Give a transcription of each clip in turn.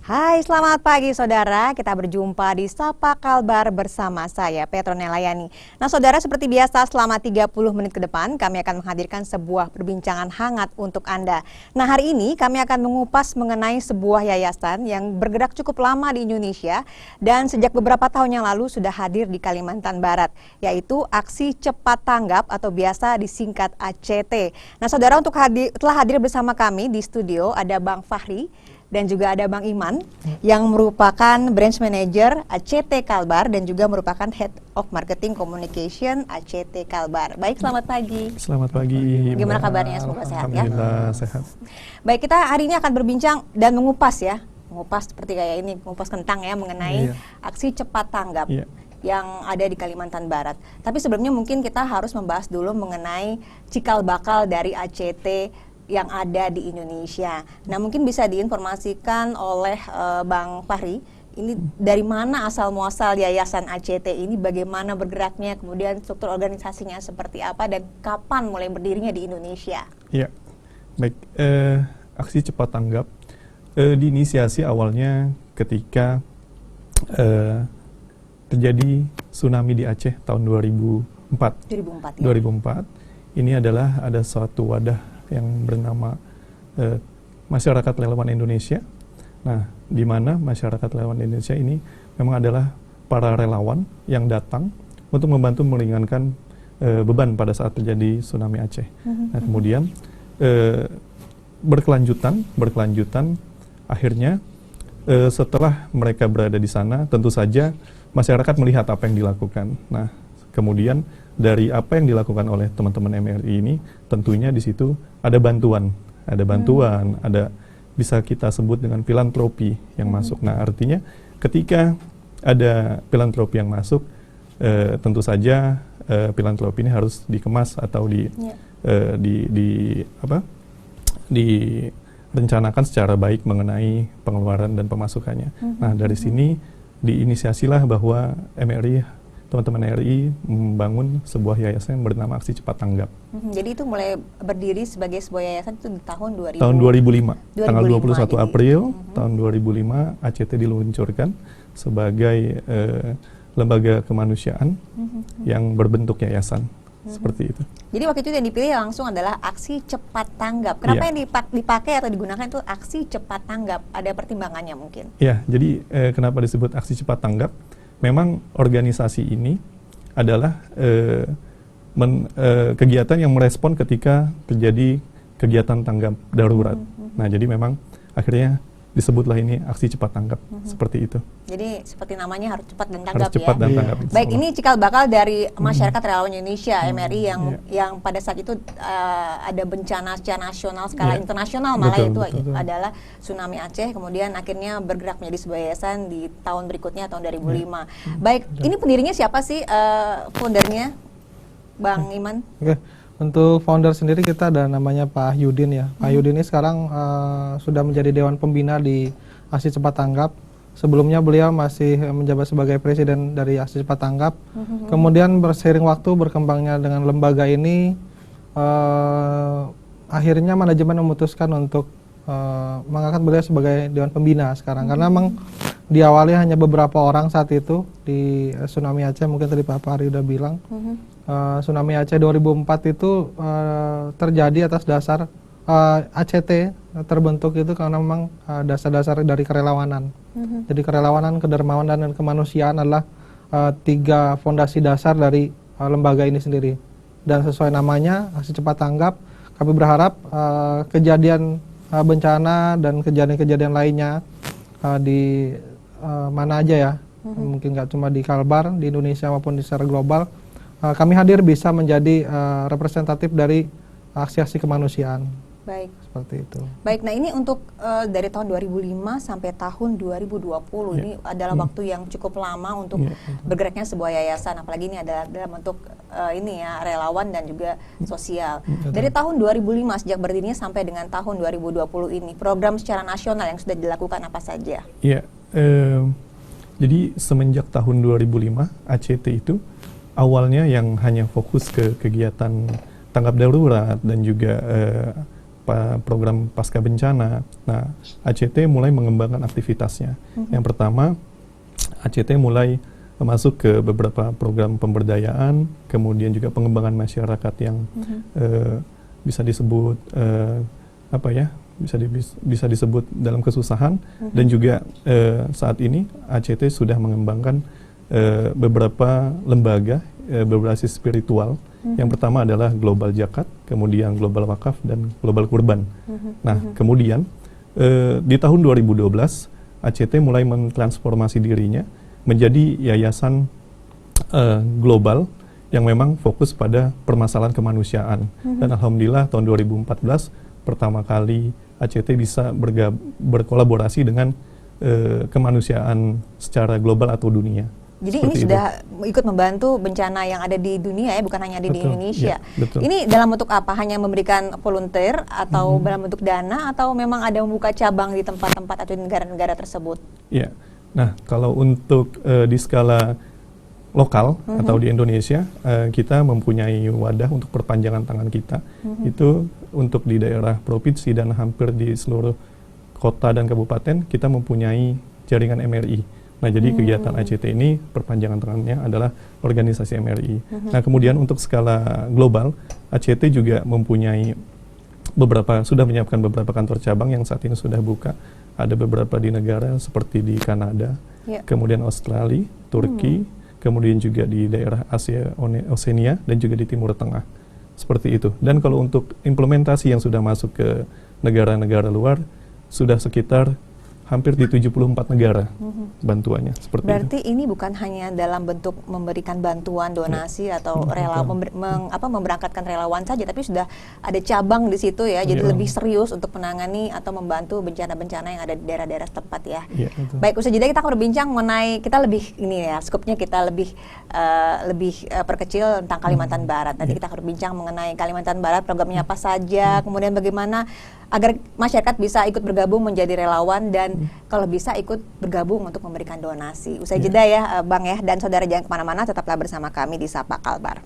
Hai, selamat pagi saudara. Kita berjumpa di Sapa Kalbar bersama saya, Petronella Yani. Nah saudara, seperti biasa selama 30 menit ke depan kami akan menghadirkan sebuah perbincangan hangat untuk Anda. Nah hari ini kami akan mengupas mengenai sebuah yayasan yang bergerak cukup lama di Indonesia dan sejak beberapa tahun yang lalu sudah hadir di Kalimantan Barat, yaitu Aksi Cepat Tanggap atau biasa disingkat ACT. Nah saudara, telah hadir bersama kami di studio ada Bang Fahri dan juga ada Bang Iman yang merupakan Branch Manager ACT Kalbar dan juga merupakan Head of Marketing Communication ACT Kalbar. Baik, selamat pagi. Selamat pagi. Gimana kabarnya? Semoga sehat ya. Alhamdulillah sehat. Baik, kita hari ini akan berbincang dan mengupas ya. Mengupas seperti kayak ini, mengupas kentang ya mengenai aksi cepat tanggap yang ada di Kalimantan Barat. Tapi sebelumnya mungkin kita harus membahas dulu mengenai cikal bakal dari ACT yang ada di Indonesia. Nah mungkin bisa diinformasikan oleh Bang Fahri, ini dari mana asal muasal Yayasan ACT ini, bagaimana bergeraknya, kemudian struktur organisasinya seperti apa, dan kapan mulai berdirinya di Indonesia? Ya, baik. Aksi Cepat Tanggap diinisiasi awalnya ketika terjadi tsunami di Aceh tahun 2004. 2004. Ini adalah ada suatu wadah yang bernama Masyarakat Relawan Indonesia. Nah, di mana Masyarakat Relawan Indonesia ini memang adalah para relawan yang datang untuk membantu meringankan beban pada saat terjadi tsunami Aceh. Nah, kemudian berkelanjutan, akhirnya setelah mereka berada di sana, tentu saja masyarakat melihat apa yang dilakukan. Nah, kemudian dari apa yang dilakukan oleh teman-teman MRI ini, tentunya di situ ada bantuan, ada bisa kita sebut dengan filantropi yang masuk. Nah, artinya ketika ada filantropi yang masuk, tentu saja filantropi ini harus dikemas atau direncanakan secara baik mengenai pengeluaran dan pemasukannya. Nah, dari sini diinisiasilah bahwa teman-teman RI membangun sebuah yayasan yang bernama Aksi Cepat Tanggap. Jadi itu mulai berdiri sebagai sebuah yayasan itu di tahun 2005. Tahun 2005. Tanggal 21 April tahun 2005 ACT diluncurkan sebagai lembaga kemanusiaan yang berbentuk yayasan. Seperti itu. Jadi waktu itu yang dipilih langsung adalah Aksi Cepat Tanggap. Kenapa yang dipakai atau digunakan itu Aksi Cepat Tanggap? Ada pertimbangannya mungkin? Ya, jadi kenapa disebut Aksi Cepat Tanggap? Memang organisasi ini adalah kegiatan yang merespon ketika terjadi kegiatan tanggap darurat. Nah, jadi memang akhirnya disebutlah ini Aksi Cepat Tanggap, seperti itu. Jadi seperti namanya harus cepat dan tanggap, harus cepat dan tanggap. Baik, ini cikal bakal dari Masyarakat Relawan Indonesia MRI yang pada saat itu ada bencana secara nasional, skala internasional malah betul. Adalah tsunami Aceh, kemudian akhirnya bergerak menjadi sebuah yayasan di tahun berikutnya, tahun 2005. Baik, ini pendirinya siapa sih foundernya, Bang Iman? Untuk founder sendiri kita ada namanya Pak Yudin ya. Pak Yudin ini sekarang sudah menjadi Dewan Pembina di Aksi Cepat Tanggap. Sebelumnya beliau masih menjabat sebagai Presiden dari Aksi Cepat Tanggap. Kemudian berseiring waktu berkembangnya dengan lembaga ini, akhirnya manajemen memutuskan untuk mengangkat beliau sebagai Dewan Pembina sekarang. Karena memang diawali hanya beberapa orang saat itu di tsunami Aceh, mungkin tadi Pak Fahri udah bilang. Tsunami Aceh 2004 itu terjadi atas dasar ACT terbentuk itu karena memang dasar-dasar dari kerelawanan. Jadi kerelawanan, kedermawanan, dan kemanusiaan adalah 3 fondasi dasar dari lembaga ini sendiri. Dan sesuai namanya, Aksi Cepat Tanggap, kami berharap kejadian bencana dan kejadian-kejadian lainnya di mana aja ya, mungkin nggak cuma di Kalbar, di Indonesia maupun di secara global, kami hadir bisa menjadi representatif dari aksi-aksi kemanusiaan. Baik. Seperti itu. Baik, nah ini untuk dari tahun 2005 sampai tahun 2020 ini adalah waktu yang cukup lama untuk bergeraknya sebuah yayasan, apalagi ini adalah dalam bentuk relawan dan juga sosial. Dari tahun 2005 sejak berdirinya sampai dengan tahun 2020 ini, program secara nasional yang sudah dilakukan apa saja? Iya, jadi semenjak tahun 2005 ACT itu awalnya yang hanya fokus ke kegiatan tanggap darurat dan juga program pasca bencana. Nah, ACT mulai mengembangkan aktivitasnya. Yang pertama, ACT mulai masuk ke beberapa program pemberdayaan, kemudian juga pengembangan masyarakat yang bisa disebut bisa disebut dalam kesusahan, dan juga saat ini ACT sudah mengembangkan beberapa lembaga berbasis spiritual. Yang pertama adalah Global Zakat, kemudian Global Wakaf, dan Global Kurban. Nah, kemudian di tahun 2012 ACT mulai mentransformasi dirinya menjadi yayasan global yang memang fokus pada permasalahan kemanusiaan. Dan alhamdulillah tahun 2014 pertama kali ACT bisa berkolaborasi dengan kemanusiaan secara global atau dunia. Jadi Seperti ini sudah ikut membantu bencana yang ada di dunia ya, bukan hanya di Indonesia. Ya, betul. Ini dalam bentuk apa? Hanya memberikan volunteer atau dalam bentuk dana, atau memang ada membuka cabang di tempat-tempat atau di negara-negara tersebut? Ya. Nah, kalau untuk di skala lokal atau di Indonesia, kita mempunyai wadah untuk perpanjangan tangan kita. Itu untuk di daerah provinsi dan hampir di seluruh kota dan kabupaten kita mempunyai jaringan MRI. Nah, jadi kegiatan ACT ini perpanjangan tangannya adalah organisasi MRI. Nah, kemudian untuk skala global, ACT juga mempunyai sudah menyiapkan beberapa kantor cabang yang saat ini sudah buka. Ada beberapa di negara seperti di Kanada, kemudian Australia, Turki, kemudian juga di daerah Asia, Oseania, dan juga di Timur Tengah. Seperti itu. Dan kalau untuk implementasi yang sudah masuk ke negara-negara luar, sudah sekitar hampir di 74 negara bantuannya, seperti Berarti itu. ini bukan hanya dalam bentuk memberikan bantuan, donasi atau memberangkatkan relawan saja, tapi sudah ada cabang di situ ya, jadi lebih serius untuk menangani atau membantu bencana-bencana yang ada di daerah-daerah setempat ya. Baik, usai jeda kita akan berbincang mengenai, kita lebih ini ya, skupnya kita lebih perkecil tentang Kalimantan Barat. Nanti kita akan berbincang mengenai Kalimantan Barat, programnya apa saja, kemudian bagaimana agar masyarakat bisa ikut bergabung menjadi relawan, dan kalau bisa ikut bergabung untuk memberikan donasi. Usai jeda ya Bang ya, dan saudara jangan kemana-mana, tetaplah bersama kami di Sapa Kalbar.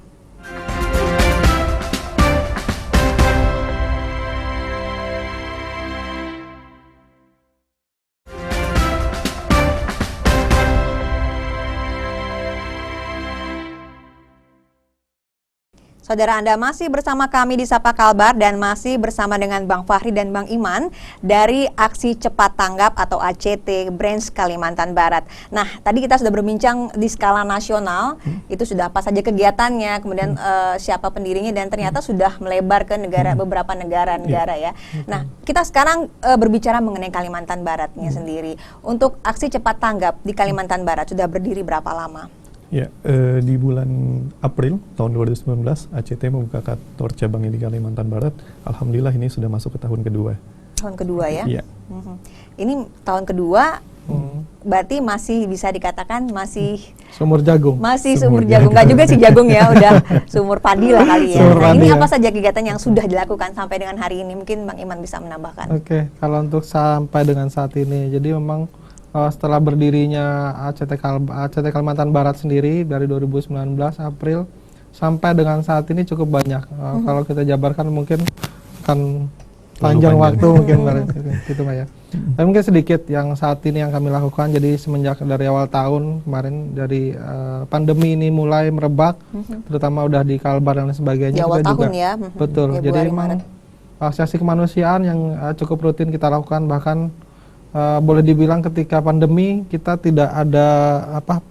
Saudara, Anda masih bersama kami di Sapa Kalbar dan masih bersama dengan Bang Fahri dan Bang Iman dari Aksi Cepat Tanggap atau ACT Branch Kalimantan Barat. Nah, tadi kita sudah berbincang di skala nasional, itu sudah apa saja kegiatannya, kemudian siapa pendirinya, dan ternyata sudah melebar ke beberapa negara-negara ya. Nah, kita sekarang berbicara mengenai Kalimantan Baratnya sendiri. Untuk Aksi Cepat Tanggap di Kalimantan Barat sudah berdiri berapa lama? Ya, di bulan April tahun 2019 ACT membuka kantor cabangnya di Kalimantan Barat. Alhamdulillah ini sudah masuk ke tahun kedua. Tahun kedua ya? Iya. Ini tahun kedua, berarti masih bisa dikatakan masih sumur jagung. Masih sumur jagung. Nggak juga sih jagung ya, udah sumur padi lah kali ya. Nah, ini apa saja kegiatan yang sudah dilakukan sampai dengan hari ini? Mungkin Bang Iman bisa menambahkan. Oke, kalau untuk sampai dengan saat ini, jadi memang setelah berdirinya ACT Kalimantan Barat sendiri dari 2019 April sampai dengan saat ini cukup banyak. Kalau kita jabarkan mungkin akan panjang waktu mungkin gitu Mbak ya. Tapi mungkin sedikit yang saat ini yang kami lakukan. Jadi semenjak dari awal tahun kemarin, dari pandemi ini mulai merebak, terutama udah di Kalbar dan sebagainya. Di awal kita tahun juga, ya. Betul. Februari, jadi memang aksi kemanusiaan yang cukup rutin kita lakukan, bahkan boleh dibilang ketika pandemi kita tidak ada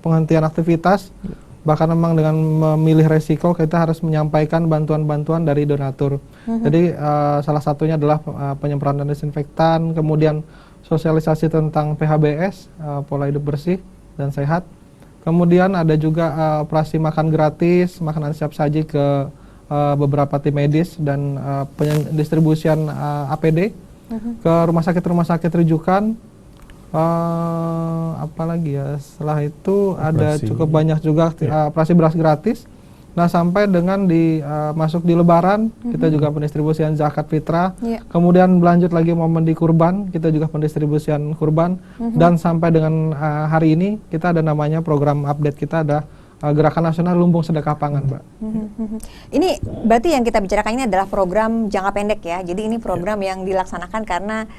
penghentian aktivitas, bahkan memang dengan memilih resiko kita harus menyampaikan bantuan-bantuan dari donatur. Jadi salah satunya adalah penyemprotan desinfektan, kemudian sosialisasi tentang PHBS, pola hidup bersih dan sehat. Kemudian ada juga operasi makan gratis, makanan siap saji ke beberapa tim medis, dan pendistribusian APD ke rumah sakit rujukan. Apalagi ya, setelah itu ada cukup banyak juga operasi beras gratis. Nah, sampai dengan masuk di Lebaran, kita juga pendistribusian zakat fitrah. Kemudian berlanjut lagi momen di kurban, kita juga pendistribusian kurban. Dan sampai dengan hari ini kita ada namanya program update, kita ada Gerakan Nasional Lumbung Sedekah Pangan, Mbak. Ini berarti yang kita bicarakan ini adalah program jangka pendek ya. Jadi ini program yang dilaksanakan karena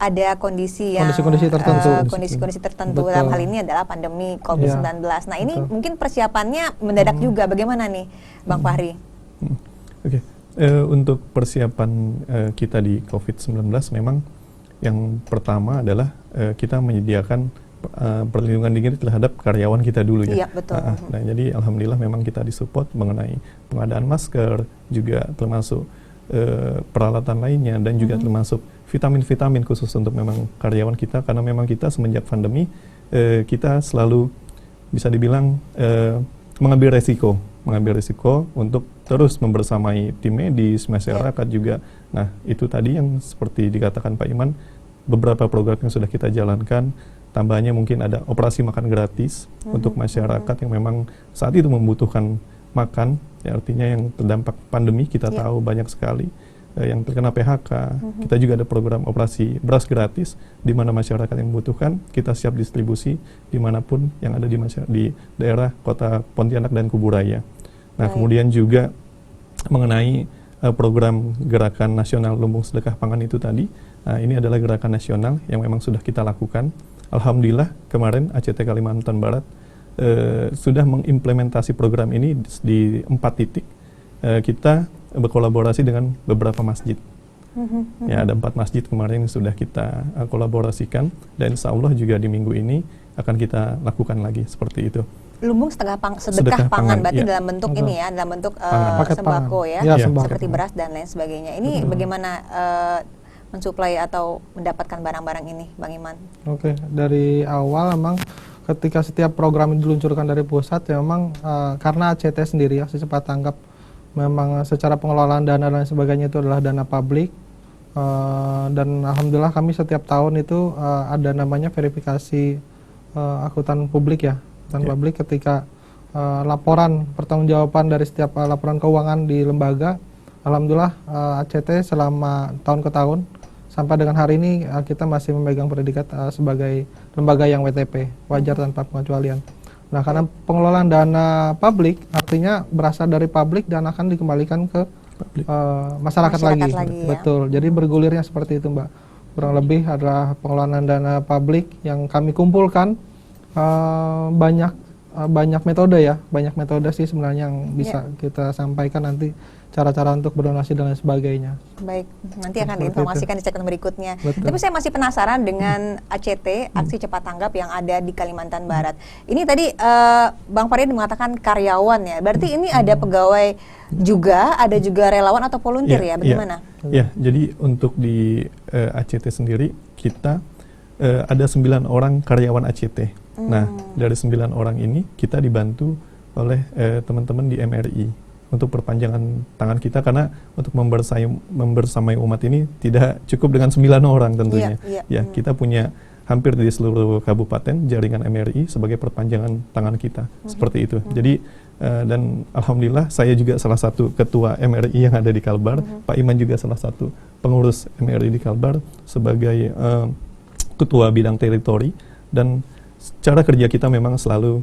ada kondisi yang Kondisi-kondisi tertentu. kondisi-kondisi tertentu. Betul. Dalam hal ini adalah pandemi COVID-19. Nah, ini betul. mungkin persiapannya mendadak juga. Bagaimana nih, Bang Fahri? Oke. Untuk persiapan kita di COVID-19 memang yang pertama adalah kita menyediakan perlindungan diri terhadap karyawan kita dulu ya. Iya, betul. Nah, jadi alhamdulillah memang kita disupport mengenai pengadaan masker, juga termasuk peralatan lainnya, dan juga termasuk vitamin-vitamin khusus untuk memang karyawan kita, karena memang kita semenjak pandemi kita selalu bisa dibilang mengambil resiko untuk terus membersamai tim medis, masyarakat juga. Nah, itu tadi yang seperti dikatakan Pak Iman, beberapa program yang sudah kita jalankan. Tambahnya mungkin ada operasi makan gratis untuk masyarakat yang memang saat itu membutuhkan makan, ya, artinya yang terdampak pandemi kita tahu banyak sekali yang terkena PHK. Kita juga ada program operasi beras gratis di mana masyarakat yang membutuhkan kita siap distribusi dimanapun yang ada di daerah Kota Pontianak dan Kuburaya. Nah, kemudian juga mengenai program Gerakan Nasional Lumbung Sedekah Pangan itu tadi, nah, ini adalah gerakan nasional yang memang sudah kita lakukan. Alhamdulillah kemarin ACT Kalimantan Barat sudah mengimplementasi program ini di 4 titik. Kita berkolaborasi dengan beberapa masjid. Ya, ada 4 masjid kemarin yang sudah kita kolaborasikan, dan insya Allah juga di minggu ini akan kita lakukan lagi seperti itu. Lumbung sedekah pangan berarti dalam bentuk ini ya, dalam bentuk sembako ya, seperti beras dan lain sebagainya. Ini bagaimana mensuplai atau mendapatkan barang-barang ini, Bang Iman? Oke, dari awal memang ketika setiap program diluncurkan dari pusat, ya memang karena ACT sendiri ya, Cepat Tanggap, memang secara pengelolaan dana dan sebagainya itu adalah dana publik, dan alhamdulillah kami setiap tahun itu ada namanya verifikasi akuntan publik ya, akuntan publik ketika laporan pertanggungjawaban dari setiap laporan keuangan di lembaga. Alhamdulillah ACT selama tahun ke tahun sampai dengan hari ini kita masih memegang predikat sebagai lembaga yang WTP, wajar tanpa pengecualian. Nah, karena pengelolaan dana publik artinya berasal dari publik dan akan dikembalikan ke masyarakat lagi ya? Betul. Jadi bergulirnya seperti itu, Mbak. Kurang lebih adalah pengelolaan dana publik yang kami kumpulkan banyak metode ya, banyak metode sih sebenarnya yang bisa kita sampaikan nanti, cara-cara untuk berdonasi dan lain sebagainya. Baik, nanti akan diinformasikan di segmen berikutnya. Betul. Tapi saya masih penasaran dengan ACT, Aksi Cepat Tanggap yang ada di Kalimantan Barat. Ini tadi Bang Farid mengatakan karyawan ya, berarti ini ada pegawai juga, ada juga relawan atau volunteer ya, bagaimana? Ya, jadi untuk di ACT sendiri kita ada 9 orang karyawan ACT. Nah, dari 9 orang ini kita dibantu oleh teman-teman di MRI untuk perpanjangan tangan kita, karena untuk membersamai umat ini tidak cukup dengan 9 orang tentunya. Ya, kita punya hampir di seluruh kabupaten jaringan MRI sebagai perpanjangan tangan kita, seperti itu. Jadi dan alhamdulillah saya juga salah satu ketua MRI yang ada di Kalbar, Pak Iman juga salah satu pengurus MRI di Kalbar sebagai ketua bidang teritori, dan cara kerja kita memang selalu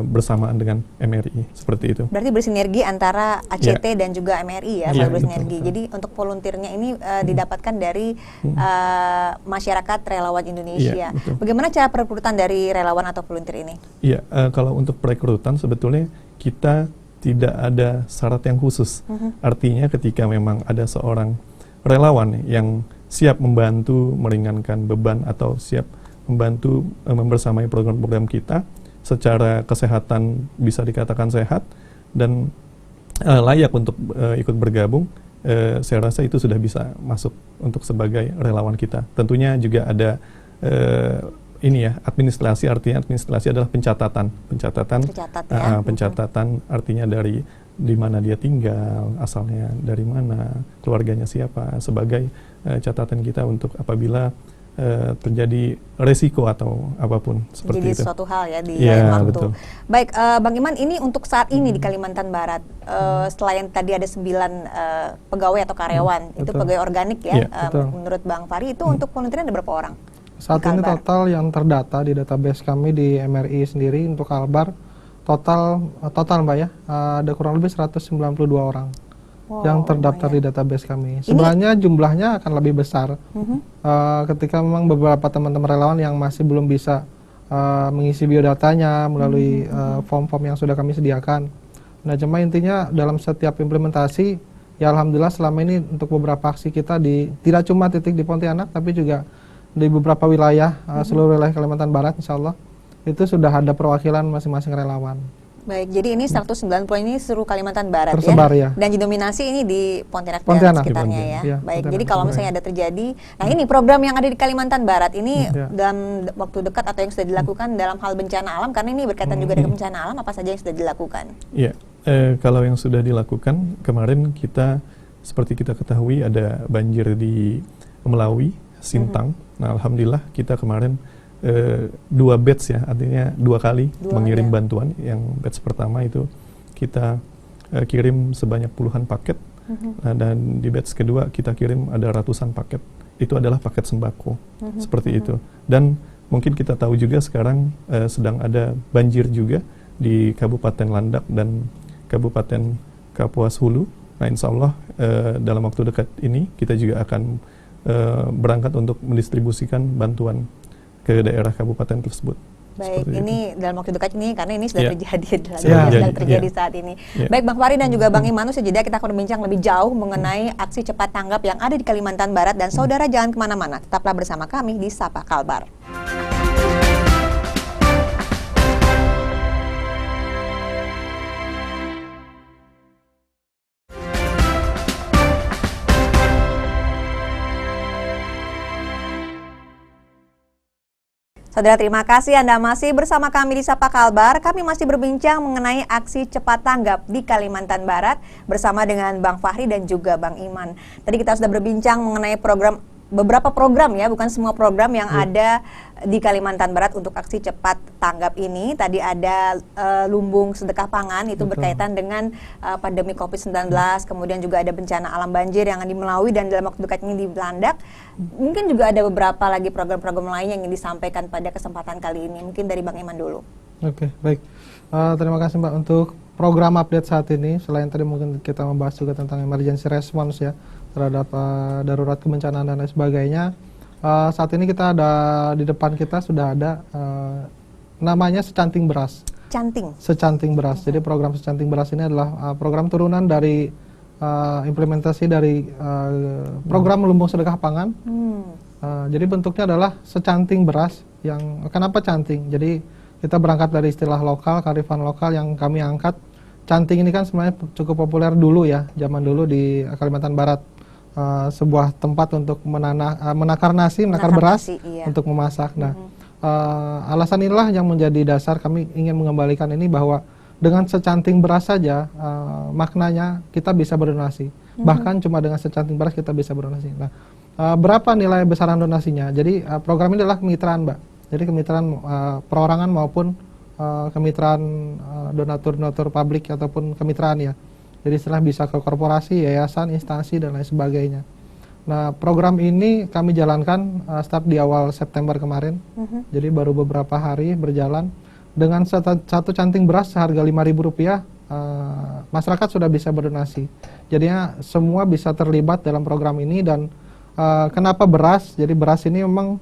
bersamaan dengan MRI, seperti itu. Berarti bersinergi antara ACT dan juga MRI ya, bersinergi. Betul. Jadi untuk volunteernya ini didapatkan dari masyarakat relawan Indonesia. Bagaimana cara perekrutan dari relawan atau volunteer ini? Iya, kalau untuk perekrutan sebetulnya kita tidak ada syarat yang khusus. Artinya ketika memang ada seorang relawan yang siap membantu meringankan beban atau siap membantu membersamai program-program kita, secara kesehatan bisa dikatakan sehat dan layak untuk ikut bergabung, saya rasa itu sudah bisa masuk untuk sebagai relawan kita. Tentunya juga ada ini ya, administrasi, artinya administrasi adalah pencatatan artinya dari di mana dia tinggal, asalnya dari mana, keluarganya siapa, sebagai catatan kita untuk apabila terjadi resiko atau apapun seperti jadi itu. Suatu hal ya di lain waktu. Betul. Baik, Bang Iman, ini untuk saat ini di Kalimantan Barat, setelah yang tadi ada 9 pegawai atau karyawan, itu pegawai organik ya, menurut Bang Fahri, itu untuk volunteer ada berapa orang? Saat ini total yang terdata di database kami di MRI sendiri untuk Kalbar total Mbak ya, ada kurang lebih 192 orang yang terdaftar di database kami. Sebenarnya jumlahnya akan lebih besar ketika memang beberapa teman-teman relawan yang masih belum bisa mengisi biodatanya melalui form-form yang sudah kami sediakan. Nah, cuma intinya dalam setiap implementasi, ya alhamdulillah selama ini untuk beberapa aksi kita tidak cuma titik di Pontianak, tapi juga di beberapa wilayah, seluruh wilayah Kalimantan Barat, insya Allah itu sudah ada perwakilan masing-masing relawan. Baik, jadi ini 190 ini seluruh Kalimantan Barat tersebar, ya. Dan didominasi ini di Pontianak dan Pontianak sekitarnya ya. Ya. Baik, Pontianak, jadi kalau misalnya ada terjadi, nah ini program yang ada di Kalimantan Barat ini dalam waktu dekat atau yang sudah dilakukan dalam hal bencana alam, karena ini berkaitan juga dengan bencana alam, apa saja yang sudah dilakukan? Iya, kalau yang sudah dilakukan kemarin kita seperti kita ketahui ada banjir di Melawi, Sintang. Nah, alhamdulillah kita kemarin 2 batch ya, artinya 2 kali mengirim bantuan. Yang batch pertama itu kita kirim sebanyak puluhan paket, dan di batch kedua kita kirim ada ratusan paket. Itu adalah paket sembako, seperti itu. Dan mungkin kita tahu juga sekarang sedang ada banjir juga di Kabupaten Landak dan Kabupaten Kapuas Hulu. Nah, insya Allah dalam waktu dekat ini kita juga akan berangkat untuk mendistribusikan bantuan ke daerah kabupaten tersebut. Baik, ini dalam waktu dekat ini karena ini sudah terjadi sedang terjadi saat ini. Baik Bang Fahri dan juga Bang Iman, sejeda kita akan berbincang lebih jauh mengenai aksi cepat tanggap yang ada di Kalimantan Barat, dan saudara jangan kemana-mana, tetaplah bersama kami di Sapa Kalbar. Saudara, terima kasih Anda masih bersama kami di Sapa Kalbar. Kami masih berbincang mengenai aksi cepat tanggap di Kalimantan Barat bersama dengan Bang Fahri dan juga Bang Iman. Tadi kita sudah berbincang mengenai beberapa program ya, bukan semua program yang ada di Kalimantan Barat untuk aksi cepat tanggap ini. Tadi ada lumbung sedekah pangan, itu berkaitan dengan pandemi COVID-19, kemudian juga ada bencana alam banjir yang di Melawi dan dalam waktu dekat ini di Landak. Mungkin juga ada beberapa lagi program-program lain yang ingin disampaikan pada kesempatan kali ini. Mungkin dari Bang Iman dulu. Oke, baik. Terima kasih Mbak untuk program update saat ini. Selain tadi mungkin kita membahas juga tentang emergency response ya, terhadap darurat kebencanaan dan lain sebagainya. Saat ini kita ada di depan kita sudah ada namanya Secanting Beras. Secanting Beras. Jadi program Secanting Beras ini adalah program turunan dari implementasi dari program lumbung sedekah pangan. Jadi bentuknya adalah secanting beras. Yang kenapa canting? Jadi kita berangkat dari istilah lokal, kearifan lokal yang kami angkat. Canting ini kan sebenarnya cukup populer dulu ya, zaman dulu di Kalimantan Barat. Sebuah tempat untuk menakar beras untuk memasak. Nah, alasan inilah yang menjadi dasar kami ingin mengembalikan ini, bahwa dengan secanting beras saja maknanya kita bisa berdonasi. Bahkan cuma dengan secanting beras kita bisa berdonasi. Nah, berapa nilai besaran donasinya? Jadi program ini adalah kemitraan, Mbak. Jadi kemitraan perorangan maupun kemitraan donatur publik ataupun kemitraan ya. Jadi setelah bisa ke korporasi, yayasan, instansi, dan lain sebagainya. Nah, program ini kami jalankan start di awal September kemarin. Jadi baru beberapa hari berjalan. Dengan satu canting beras seharga Rp5.000, masyarakat sudah bisa berdonasi. Jadinya semua bisa terlibat dalam program ini. Dan kenapa beras? Jadi beras ini memang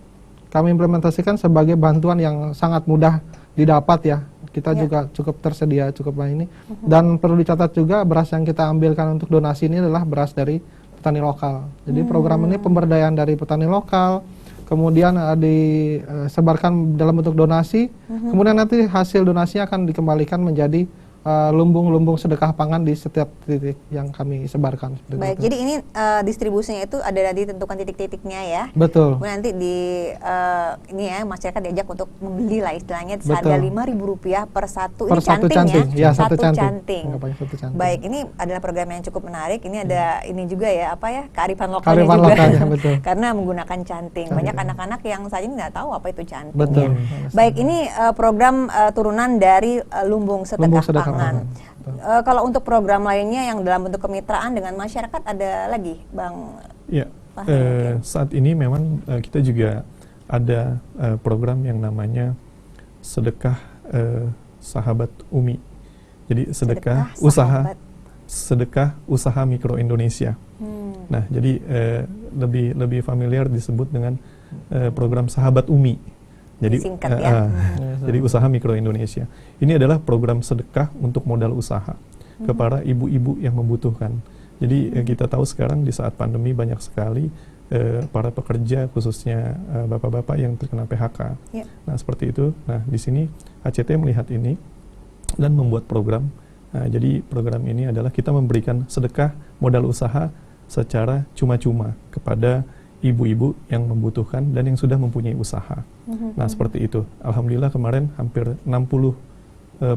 kami implementasikan sebagai bantuan yang sangat mudah didapat ya. Kita juga cukup tersedia, cukup banyak ini. Dan perlu dicatat juga, beras yang kita ambilkan untuk donasi ini adalah beras dari petani lokal. Jadi program ini pemberdayaan dari petani lokal, kemudian disebarkan dalam bentuk donasi, kemudian nanti hasil donasinya akan dikembalikan menjadi lumbung-lumbung sedekah pangan di setiap titik yang kami sebarkan. Baik, jadi ini distribusinya itu ada ditentukan titik-titiknya ya. Betul. Kemudian nanti ini ya masyarakat diajak untuk membeli lah istilahnya seharga Rp5.000 per satu canting ya. Satu canting. Baik, ini adalah program yang cukup menarik. Ini ada ini juga ya kearifan lokalnya juga. Lokalnya, betul. Karena menggunakan canting. Banyak anak-anak yang saat ini nggak tahu apa itu canting. Betul. Ya. Baik, ini program turunan dari lumbung sedekah pangan. Kalau untuk program lainnya yang dalam bentuk kemitraan dengan masyarakat ada lagi, Bang? Ya, saat ini memang kita juga ada program yang namanya sedekah Sahabat Umi. Jadi sedekah sahabat. sedekah usaha mikro Indonesia. Nah, jadi lebih familiar disebut dengan program Sahabat Umi. Jadi singkat ya. Jadi usaha mikro Indonesia. Ini adalah program sedekah untuk modal usaha kepada ibu-ibu yang membutuhkan. Jadi kita tahu sekarang di saat pandemi banyak sekali para pekerja, khususnya bapak-bapak yang terkena PHK. Nah, seperti itu. Nah, di sini ACT melihat ini dan membuat program. Nah, jadi program ini adalah kita memberikan sedekah modal usaha secara cuma-cuma kepada ibu-ibu yang membutuhkan dan yang sudah mempunyai usaha. Nah, seperti itu. Alhamdulillah kemarin hampir 60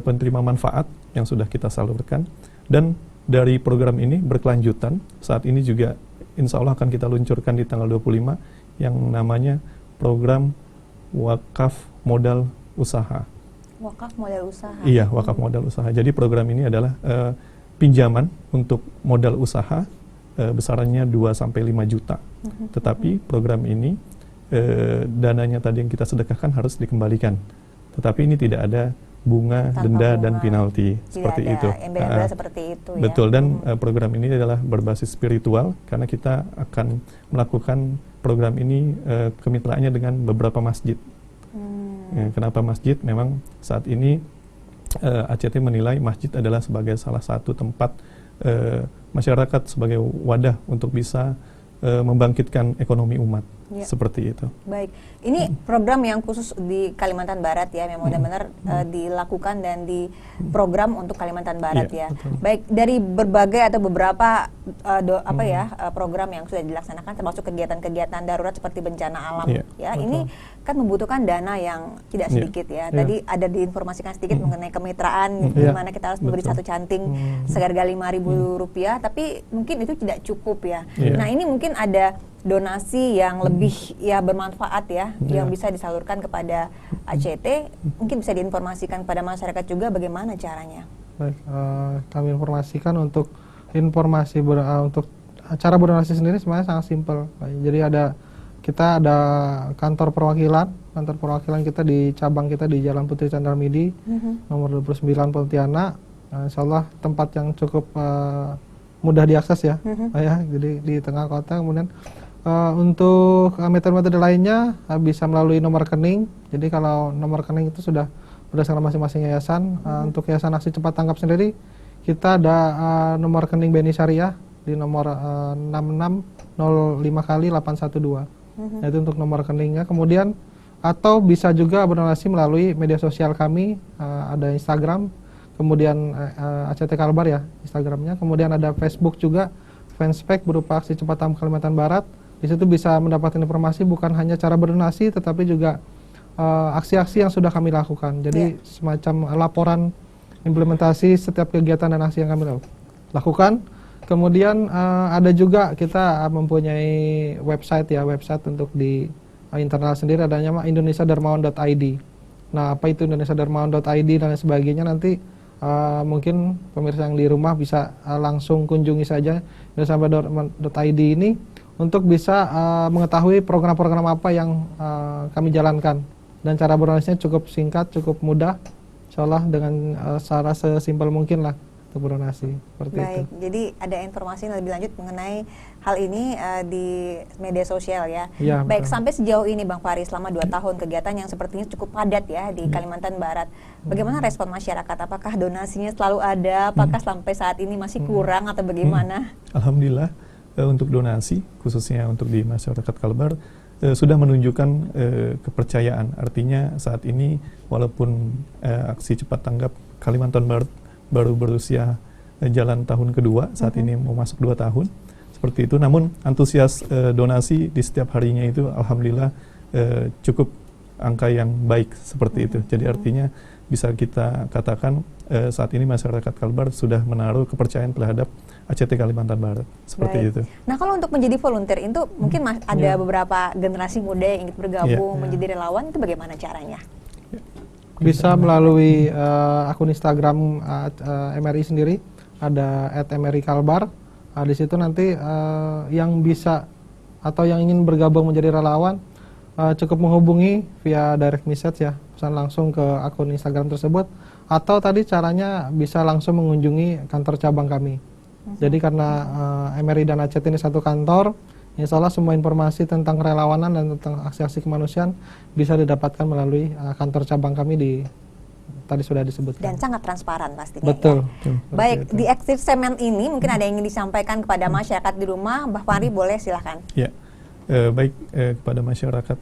penerima manfaat yang sudah kita salurkan, dan dari program ini berkelanjutan. Saat ini juga insya Allah akan kita luncurkan di tanggal 25 yang namanya program wakaf modal usaha. Wakaf modal usaha. Iya, wakaf modal usaha. Jadi program ini adalah pinjaman untuk modal usaha besarannya 2-5 juta. Tetapi program ini dananya tadi yang kita sedekahkan harus dikembalikan. Tetapi ini tidak ada bunga, tanpa denda, bunga, dan penalti. tidak seperti ada itu. embel-embel seperti itu ya. Betul, dan program ini adalah berbasis spiritual karena kita akan melakukan program ini kemitraannya dengan beberapa masjid. Kenapa masjid? Memang saat ini ACT menilai masjid adalah sebagai salah satu tempat masyarakat sebagai wadah untuk bisa membangkitkan ekonomi umat. Seperti itu. Baik, ini program yang khusus di Kalimantan Barat ya, memang benar-benar dilakukan dan diprogram untuk Kalimantan Barat ya. Betul. Baik, dari berbagai atau beberapa program yang sudah dilaksanakan, termasuk kegiatan-kegiatan darurat seperti bencana alam ya. Ini kan membutuhkan dana yang tidak sedikit ya. Tadi ada diinformasikan sedikit mengenai kemitraan, di mana kita harus memberi satu canting seharga Rp5.000, tapi mungkin itu tidak cukup ya. Nah, ini mungkin ada donasi yang lebih ya bermanfaat ya, yang bisa disalurkan kepada ACT. Mungkin bisa diinformasikan kepada masyarakat juga bagaimana caranya. Baik, kami informasikan untuk untuk cara berdonasi sendiri sebenarnya sangat simpel. Jadi kita ada kantor perwakilan kita di cabang kita di Jalan Putri Chandramidi nomor 29 Pontianak. Insya Allah tempat yang cukup mudah diakses ya, jadi di tengah kota. Kemudian untuk metode-metode lainnya bisa melalui nomor rekening. Jadi kalau nomor rekening itu sudah berdasarkan masing-masing yayasan. Untuk Yayasan Aksi Cepat Tanggap sendiri kita ada nomor rekening BNI Syariah di nomor 6605 kali 812. Itu untuk nomor rekeningnya. Kemudian atau bisa juga berdonasi melalui media sosial kami, ada Instagram, kemudian ACT Kalbar ya Instagramnya, kemudian ada Facebook juga, fanspage berupa Aksi Cepat Tanggap Kalimantan Barat. Di situ bisa mendapatkan informasi bukan hanya cara berdonasi, tetapi juga aksi-aksi yang sudah kami lakukan. Jadi semacam laporan implementasi setiap kegiatan dan aksi yang kami lakukan. Kemudian ada juga kita mempunyai website untuk di internal sendiri, adanya indonesiadarmawan.id. Nah, apa itu indonesiadarmawan.id dan lain sebagainya, nanti mungkin pemirsa yang di rumah bisa langsung kunjungi saja indonesiadarmawan.id ini untuk bisa mengetahui program-program apa yang kami jalankan. Dan cara berdonasinya cukup singkat, cukup mudah, insyaallah dengan cara sesimpel mungkin lah untuk berdonasi. Seperti itu. Jadi ada informasi yang lebih lanjut mengenai hal ini di media sosial ya. Baik, betul. Sampai sejauh ini Bang Fahri, selama 2 tahun kegiatan yang sepertinya cukup padat ya di Kalimantan Barat. Bagaimana respon masyarakat? Apakah donasinya selalu ada? Apakah sampai saat ini masih kurang atau bagaimana? Alhamdulillah. Untuk donasi, khususnya untuk di masyarakat Kalbar, sudah menunjukkan kepercayaan. Artinya saat ini walaupun Aksi Cepat Tanggap Kalimantan Barat baru berusia jalan tahun kedua, saat ini mau masuk 2 tahun, seperti itu. Namun antusias donasi di setiap harinya itu alhamdulillah cukup angka yang baik seperti itu. Jadi artinya bisa kita katakan saat ini masyarakat Kalbar sudah menaruh kepercayaan terhadap ACT Kalimantan Barat, seperti itu. Nah, kalau untuk menjadi volunteer itu mungkin ada beberapa generasi muda yang ingin bergabung menjadi relawan, itu bagaimana caranya? Bisa melalui akun Instagram MRI sendiri, ada @MRI_Kalbar. Di situ nanti yang bisa atau yang ingin bergabung menjadi relawan cukup menghubungi via direct message ya, pesan langsung ke akun Instagram tersebut, atau tadi caranya bisa langsung mengunjungi kantor cabang kami. Jadi karena MRI dan ACT ini satu kantor, insya Allah semua informasi tentang relawanan dan tentang aksi-aksi kemanusiaan bisa didapatkan melalui kantor cabang kami tadi sudah disebutkan. Dan sangat transparan pastinya. Betul. Ya. Baik, di Exit Semen ini mungkin ada yang ingin disampaikan kepada masyarakat di rumah, Mbah Fahri boleh silahkan. Ya, baik kepada masyarakat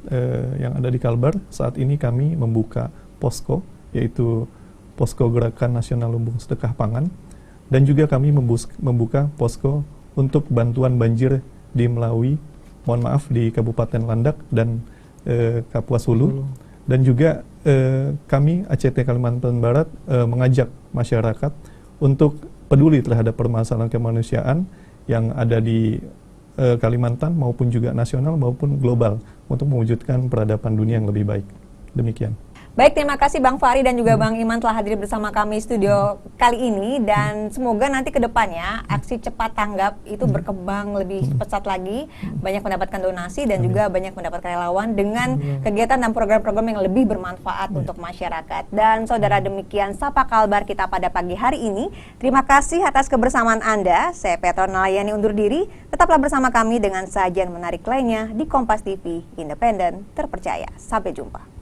yang ada di Kalbar, saat ini kami membuka posko, yaitu Posko Gerakan Nasional Lumbung Sedekah Pangan, dan juga kami membuka posko untuk bantuan banjir di Melawi, mohon maaf, di Kabupaten Landak dan Kapuas Hulu. Dan juga kami ACT Kalimantan Barat mengajak masyarakat untuk peduli terhadap permasalahan kemanusiaan yang ada di Kalimantan maupun juga nasional maupun global untuk mewujudkan peradaban dunia yang lebih baik. Demikian. Baik, terima kasih Bang Fahri dan juga Bang Iman telah hadir bersama kami studio kali ini, dan semoga nanti ke depannya aksi cepat tanggap itu berkembang lebih pesat lagi, banyak mendapatkan donasi dan juga banyak mendapatkan relawan dengan kegiatan dan program-program yang lebih bermanfaat untuk masyarakat. Dan saudara, demikian Sapa Kalbar kita pada pagi hari ini. Terima kasih atas kebersamaan Anda. Saya Petro Nelayani undur diri. Tetaplah bersama kami dengan sajian menarik lainnya di Kompas TV, independen, terpercaya. Sampai jumpa.